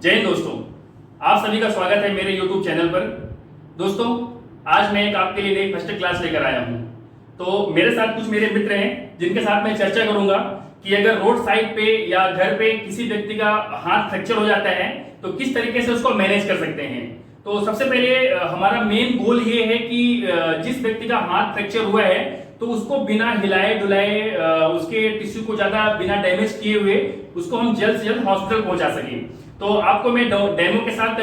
जय हिंद दोस्तों, आप सभी का स्वागत है मेरे YouTube चैनल पर। दोस्तों, आज मैं एक आपके लिए नई फर्स्ट क्लास लेकर आया हूं। तो मेरे साथ कुछ मेरे मित्र हैं जिनके साथ मैं चर्चा करूंगा कि अगर रोड साइड पे या घर पे किसी व्यक्ति का हाथ फ्रैक्चर हो जाता है तो किस तरीके से उसको मैनेज कर सकते हैं। तो सबसे पहले हमारा मेन गोल ये है कि जिस व्यक्ति का हाथ फ्रैक्चर हुआ है तो उसको बिना हिलाए डुलाए उसके टिश्यू को ज्यादा बिना डैमेज किए हुए उसको हम जल्द से जल्द हॉस्पिटल पहुंचा सकें। तो आपको मैं डेमो के साथ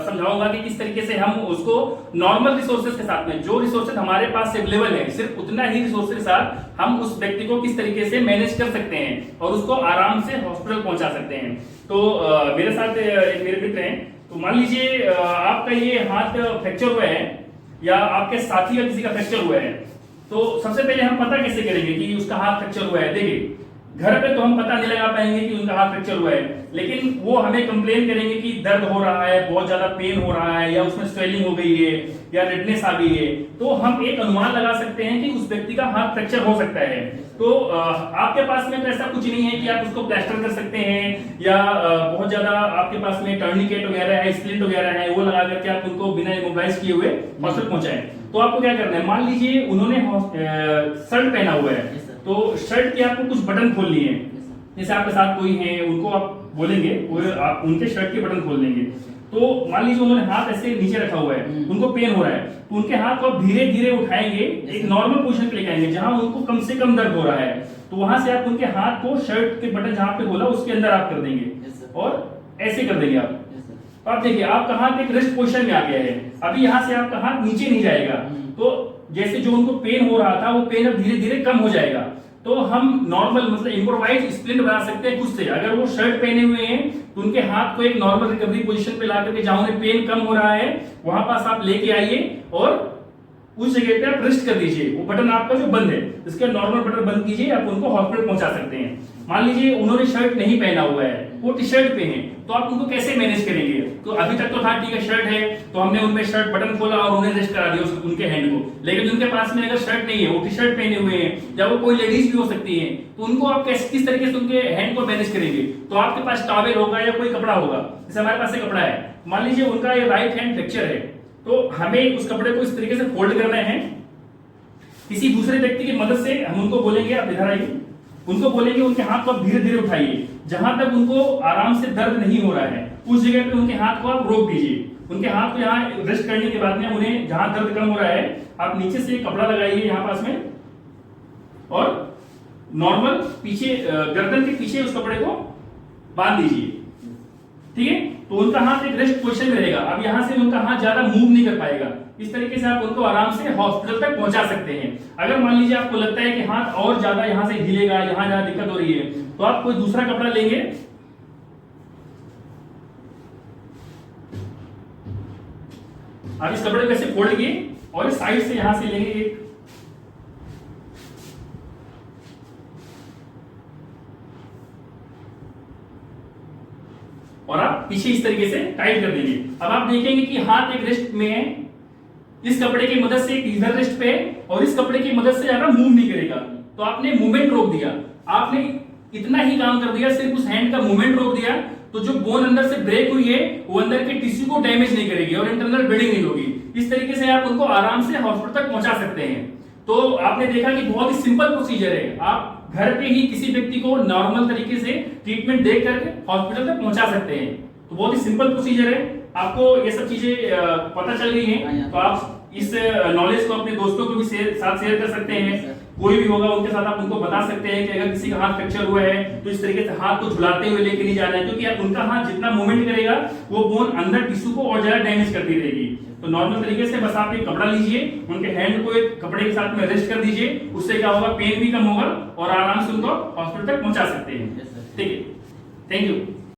समझाऊंगा कि किस तरीके से हम उसको नॉर्मल रिसोर्सेज के साथ में, जो रिसोर्सेज हमारे पास अवेलेबल है, सिर्फ उतना ही रिसोर्सेज के साथ हम उस व्यक्ति को किस तरीके से मैनेज कर सकते हैं और उसको आराम से हॉस्पिटल पहुंचा सकते हैं। तो मेरे साथ एक मेरे मित्र हैं। तो मान लीजिए आपका ये हाथ फ्रैक्चर हुआ है या आपके साथी का किसी का फ्रैक्चर हुआ है, तो सबसे पहले हम पता कैसे करेंगे कि उसका हाथ फ्रैक्चर हुआ है। देखिए, घर पे तो हम पता नहीं लगा पाएंगे कि उनका हाथ फ्रैक्चर हुआ है, लेकिन वो हमें कंप्लेन करेंगे कि दर्द हो रहा है, बहुत ज्यादा पेन हो रहा है, या उसमें स्वेलिंग हो गई है या रेडनेस आ गई है। तो हम एक अनुमान लगा सकते हैं कि उस व्यक्ति का हाथ फ्रैक्चर हो सकता है। तो आपके पास में तो ऐसा कुछ नहीं है कि आप उसको प्लास्टर कर सकते हैं या बहुत ज्यादा आपके पास में टर्निकेट वगैरह है, स्प्लिंट वगैरह है, वो लगा करके आप उनको बिना इमोबिलाइज किए हुए हॉस्पिटल पहुंचाएं। तो आपको क्या करना है, मान लीजिए उन्होंने शर्ट पहना हुआ है, तो शर्ट के आपको कुछ बटन खोलनी है। जैसे आपके साथ कोई है, उनको आप बोलेंगे आप उनके शर्ट के बटन खोल देंगे। तो मान लीजिए उन्होंने हाथ ऐसे नीचे रखा हुआ है, उनको पेन हो रहा है, तो उनके हाथ को आप धीरे धीरे उठाएंगे, एक नॉर्मल पोजीशन पे लेके आएंगे जहां उनको कम से कम दर्द हो रहा है। तो वहां से आप उनके हाथ को शर्ट के बटन जहां पे खोला उसके अंदर आप कर देंगे और ऐसे कर देंगे आप। अब देखिए, आपका हाथ एक रेस्ट पोजीशन में आ गया है। अभी यहाँ से आपका हाथ नीचे नहीं जाएगा, तो जैसे जो उनको पेन हो रहा था वो पेन अब धीरे धीरे कम हो जाएगा। तो हम नॉर्मल मतलब इम्प्रोवाइज स्प्लिंट बना सकते हैं कुछ से। अगर वो शर्ट पहने हुए हैं तो उनके हाथ को एक नॉर्मल रिकवरी पोजीशन पे ला करके जहां उन्हें पेन कम हो रहा है वहां पास आप लेके आइए और उस जगह पे आप रेस्ट कर दीजिए। वो बटन आपका जो बंद है, इसके नॉर्मल बटन बंद कीजिए, आप उनको हॉस्पिटल पहुंचा सकते हैं। मान लीजिए उन्होंने शर्ट नहीं पहना हुआ है, वो टी शर्ट पे है, तो आप उनको कैसे मैनेज करेंगे। तो अभी तक तो था ठीक है, शर्ट है तो हमने उनमें शर्ट बटन खोला और उन्हें रेस्ट करा दिया उनके हैंड को। लेकिन उनके पास में अगर शर्ट नहीं है, वो टी शर्ट पहने हुए हैं या वो कोई लेडीज भी हो सकती है, तो उनको आप किस तरीके से उनके हैंड को मैनेज करेंगे। तो आपके पास टॉवेल होगा या कोई कपड़ा होगा। जैसे हमारे पास कपड़ा है, मान लीजिए उनका ये राइट हैंड फ्रैक्चर है, तो हमें उस कपड़े को इस तरीके से फोल्ड करना है। किसी दूसरे व्यक्ति की मदद से हम उनको बोलेंगे आप इधर आइए, उनको बोलेंगे उनके हाथ को आप धीरे धीरे उठाइए, जहां तक उनको आराम से दर्द नहीं हो रहा है उस जगह पे उनके हाथ को आप रोक दीजिए। उनके हाथ को यहाँ रेस्ट करने के बाद में उन्हें जहां दर्द कम हो रहा है आप नीचे से कपड़ा लगाइए यहाँ पास में और नॉर्मल पीछे गर्दन के पीछे उस कपड़े को बांध दीजिए। ठीक है, तो उनका हाथ एक रेस्ट पोजीशन में रहेगा। अब यहाँ से उनका हाथ ज्यादा मूव नहीं कर पाएगा। इस तरीके से आप उनको आराम से हॉस्पिटल तक पहुंचा सकते हैं। अगर मान लीजिए आपको लगता है कि हाथ और ज्यादा यहाँ से हिलेगा, यहाँ ज्यादा दिक्कत हो रही है, तो आप कोई दूसरा कपड़ा लेंगे, आप इस कपड़े को ऐसे फोल्ड किए और इस साइड से यहां से लेंगे एक, और आप पीछे इस तरीके से टाइट कर देंगे। अब आप देखेंगे कि हाथ एक रेस्ट में है, इस कपड़े की मदद से इधर रेस्ट पे है और इस कपड़े की मदद से ज्यादा मूव नहीं करेगा। तो आपने मूवमेंट रोक दिया, आपने इतना ही काम कर दिया, सिर्फ उस हैंड का मूवमेंट रोक दिया। तो जो बोन अंदर से ब्रेक हुई है वो अंदर के टिश्यू को डैमेज नहीं करेगी और इंटरनल ब्लीडिंग नहीं होगी। इस तरीके से आप उनको आराम से हॉस्पिटल तक पहुंचा सकते हैं। तो आपने देखा कि बहुत ही सिंपल प्रोसीजर है। आप घर पे ही किसी व्यक्ति को नॉर्मल तरीके से ट्रीटमेंट दे करके हॉस्पिटल तक पहुंचा सकते हैं। तो बहुत ही सिंपल प्रोसीजर है। आपको ये सब चीजें पता चल गई हैं, तो आप इस नॉलेज को अपने दोस्तों को भी साथ शेयर कर सकते हैं। कोई भी होगा उनके साथ आप उनको बता सकते हैं कि अगर किसी का हाथ फ्रैक्चर हुआ है तो इस तरीके से हाथ को झुलाते हुए लेके नहीं जाना है, क्योंकि आप उनका हाथ जितना मूवमेंट करेगा वो बोन अंदर टिश्यू को और ज्यादा डैमेज करती रहेगी। तो नॉर्मल तरीके से बस आप एक कपड़ा लीजिए, उनके हैंड को एक कपड़े के साथ में रेस्ट कर दीजिए, उससे क्या होगा, पेन भी कम होगा और आराम से उनको हॉस्पिटल तक पहुंचा सकते हैं। ठीक है, थैंक यू।